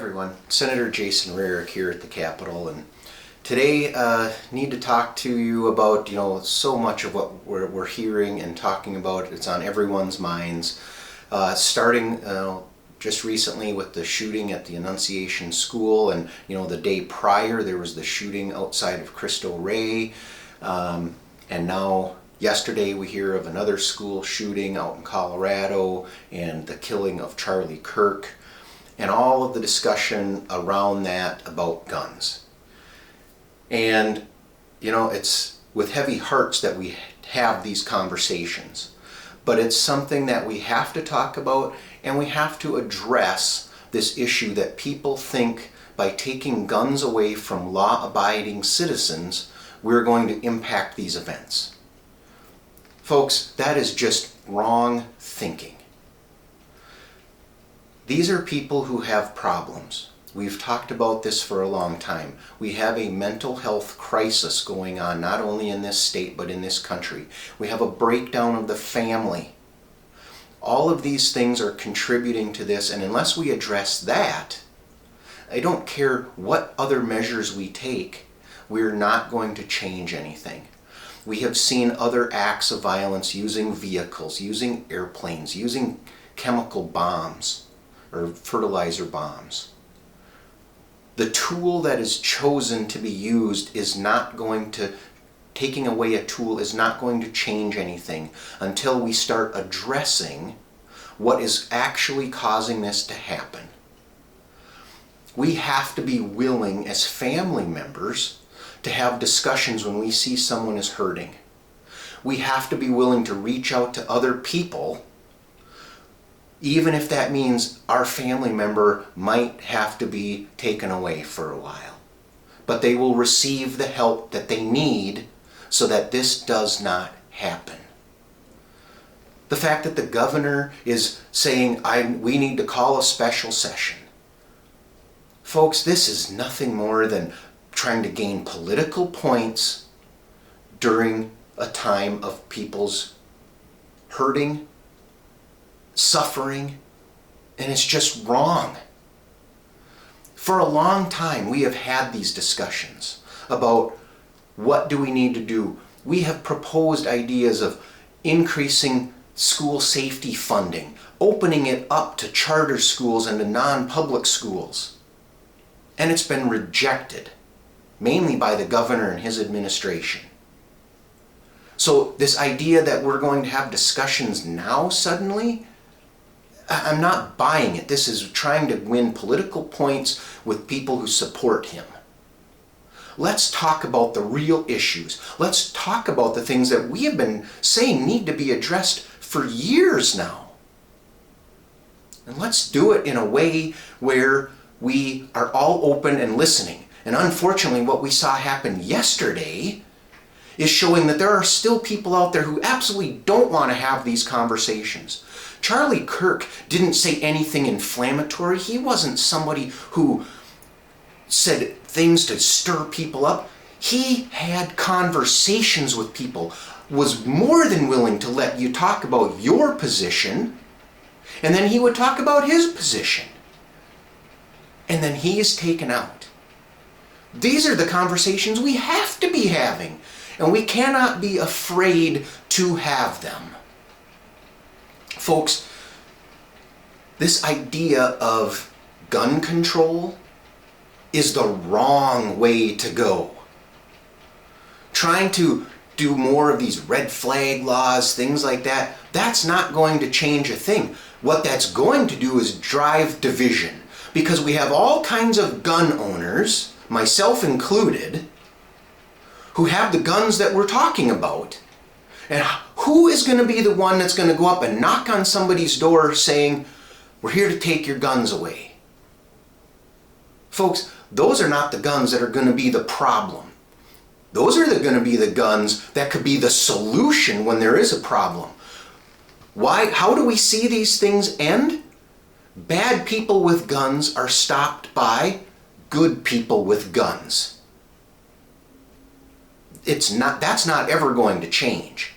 everyone. Senator Jason Rarick here at the Capitol, and today need to talk to you about so much of what we're hearing and talking about. It's on everyone's minds, starting just recently with the shooting at the Annunciation School, and the day prior there was the shooting outside of Cristo Rey, and now yesterday we hear of another school shooting out in Colorado and the killing of Charlie Kirk, and all of the discussion around that about guns. And it's with heavy hearts that we have these conversations, but it's something that we have to talk about, and we have to address this issue that people think by taking guns away from law-abiding citizens, we're going to impact these events. Folks, that is just wrong thinking. These are people who have problems. We've talked about this for a long time. We have a mental health crisis going on, not only in this state, but in this country. We have a breakdown of the family. All of these things are contributing to this, and unless we address that, I don't care what other measures we take, we're not going to change anything. We have seen other acts of violence using vehicles, using airplanes, using chemical bombs or fertilizer bombs. The tool that is chosen to be used is not going to, taking away a tool is not going to change anything until we start addressing what is actually causing this to happen. We have to be willing as family members to have discussions when we see someone is hurting. We have to be willing to reach out to other people, even if that means our family member might have to be taken away for a while. But they will receive the help that they need so that this does not happen. The fact that the governor is saying, we need to call a special session. Folks, this is nothing more than trying to gain political points during a time of people's hurting, suffering, and it's just wrong. For a long time, we have had these discussions about what do we need to do. We have proposed ideas of increasing school safety funding, opening it up to charter schools and to non-public schools. And it's been rejected, mainly by the governor and his administration. So this idea that we're going to have discussions now suddenly, I'm not buying it. This is trying to win political points with people who support him. Let's talk about the real issues. Let's talk about the things that we have been saying need to be addressed for years now. And let's do it in a way where we are all open and listening. And unfortunately, what we saw happen yesterday is showing that there are still people out there who absolutely don't want to have these conversations. Charlie Kirk didn't say anything inflammatory. He wasn't somebody who said things to stir people up. He had conversations with people, was more than willing to let you talk about your position, and then he would talk about his position. And then he is taken out. These are the conversations we have to be having, and we cannot be afraid to have them. Folks, this idea of gun control is the wrong way to go. Trying to do more of these red flag laws, things like that, that's not going to change a thing. What that's going to do is drive division, because we have all kinds of gun owners, myself included, who have the guns that we're talking about. And who is going to be the one that's going to go up and knock on somebody's door saying, we're here to take your guns away? Folks, those are not the guns that are going to be the problem. Those are going to be the guns that could be the solution when there is a problem. Why? How do we see these things end? Bad people with guns are stopped by good people with guns. That's not ever going to change.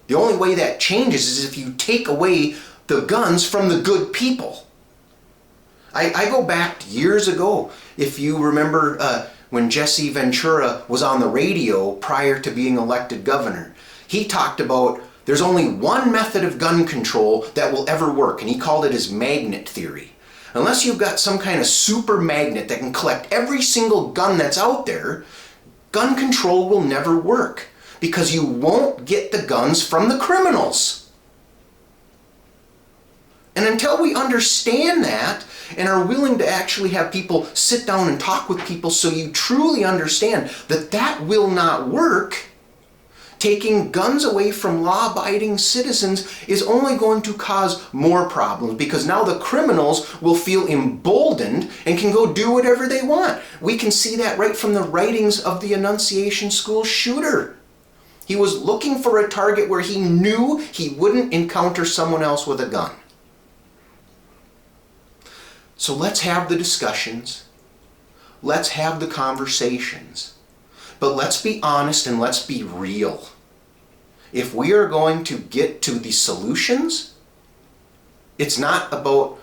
The only way that changes is if you take away the guns from the good people. I go back years ago. If you remember when Jesse Ventura was on the radio prior to being elected governor, he talked about there's only one method of gun control that will ever work, and he called it his magnet theory. Unless you've got some kind of super magnet that can collect every single gun that's out there, gun control will never work, because you won't get the guns from the criminals. And until we understand that and are willing to actually have people sit down and talk with people so you truly understand that that will not work, taking guns away from law-abiding citizens is only going to cause more problems, because now the criminals will feel emboldened and can go do whatever they want. We can see that right from the writings of the Annunciation School shooter. He was looking for a target where he knew he wouldn't encounter someone else with a gun. So let's have the discussions. Let's have the conversations. But let's be honest and let's be real. If we are going to get to the solutions, it's not going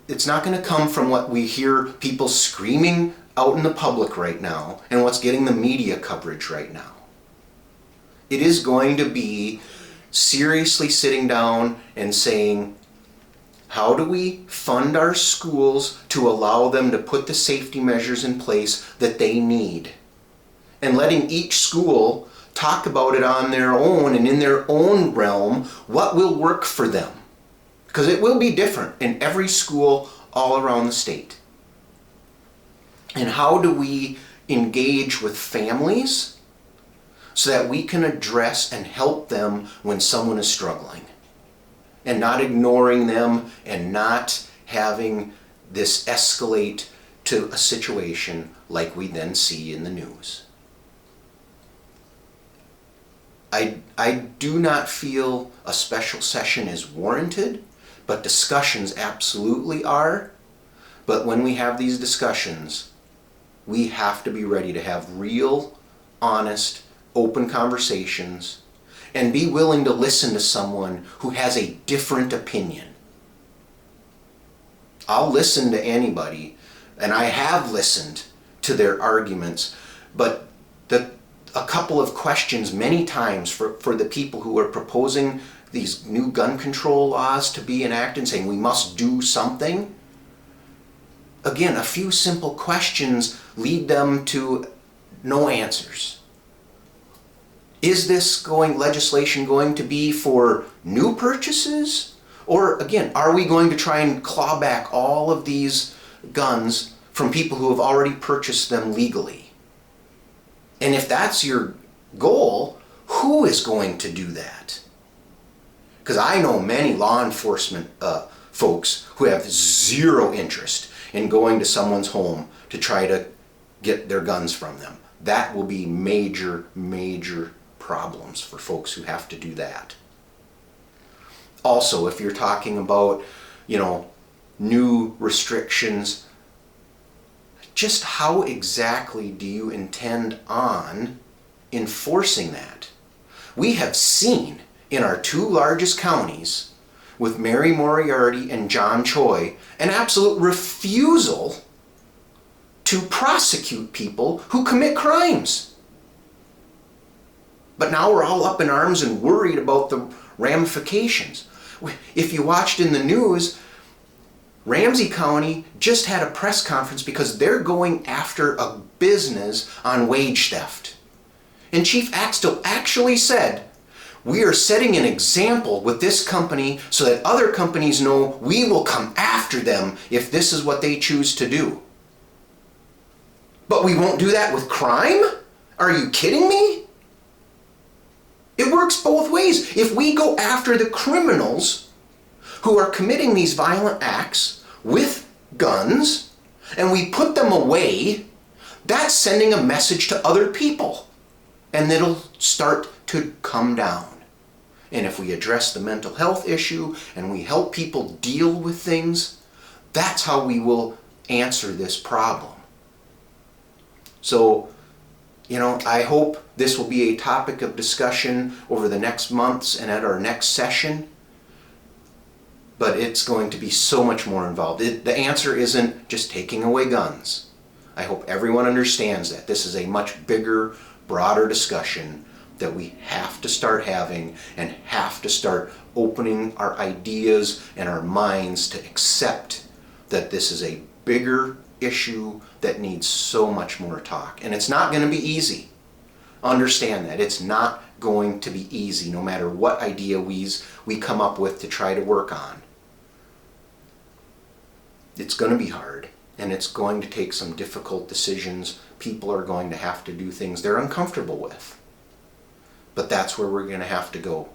to come from what we hear people screaming out in the public right now and what's getting the media coverage right now. It is going to be seriously sitting down and saying, how do we fund our schools to allow them to put the safety measures in place that they need? And letting each school talk about it on their own and in their own realm, what will work for them. Because it will be different in every school all around the state. And how do we engage with families so that we can address and help them when someone is struggling? And not ignoring them and not having this escalate to a situation like we then see in the news. I do not feel a special session is warranted, but discussions absolutely are. But when we have these discussions, we have to be ready to have real, honest, open conversations and be willing to listen to someone who has a different opinion. I'll listen to anybody, and I have listened to their arguments, but a couple of questions many times for the people who are proposing these new gun control laws to be enacted and saying we must do something. Again, a few simple questions lead them to no answers. Is this legislation going to be for new purchases? Or again, are we going to try and claw back all of these guns from people who have already purchased them legally? And if that's your goal, who is going to do that? Because I know many law enforcement folks who have zero interest in going to someone's home to try to get their guns from them. That will be major, major problems for folks who have to do that. Also, if you're talking about, new restrictions, just how exactly do you intend on enforcing that? We have seen in our two largest counties, with Mary Moriarty and John Choi, an absolute refusal to prosecute people who commit crimes. But now we're all up in arms and worried about the ramifications. If you watched in the news, Ramsey County just had a press conference because they're going after a business on wage theft. And Chief Axtell actually said, we are setting an example with this company so that other companies know we will come after them if this is what they choose to do. But we won't do that with crime? Are you kidding me? It works both ways. If we go after the criminals who are committing these violent acts with guns and we put them away, that's sending a message to other people. And it'll start to come down. And if we address the mental health issue and we help people deal with things, that's how we will answer this problem. So, I hope this will be a topic of discussion over the next months and at our next session. but it's going to be so much more involved. The answer isn't just taking away guns. I hope everyone understands that. This is a much bigger, broader discussion that we have to start having and have to start opening our ideas and our minds to accept that this is a bigger issue that needs so much more talk. And it's not going to be easy. Understand that. It's not going to be easy no matter what idea we come up with to try to work on. It's going to be hard, and it's going to take some difficult decisions. People are going to have to do things they're uncomfortable with. But that's where we're going to have to go.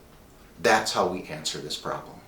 That's how we answer this problem.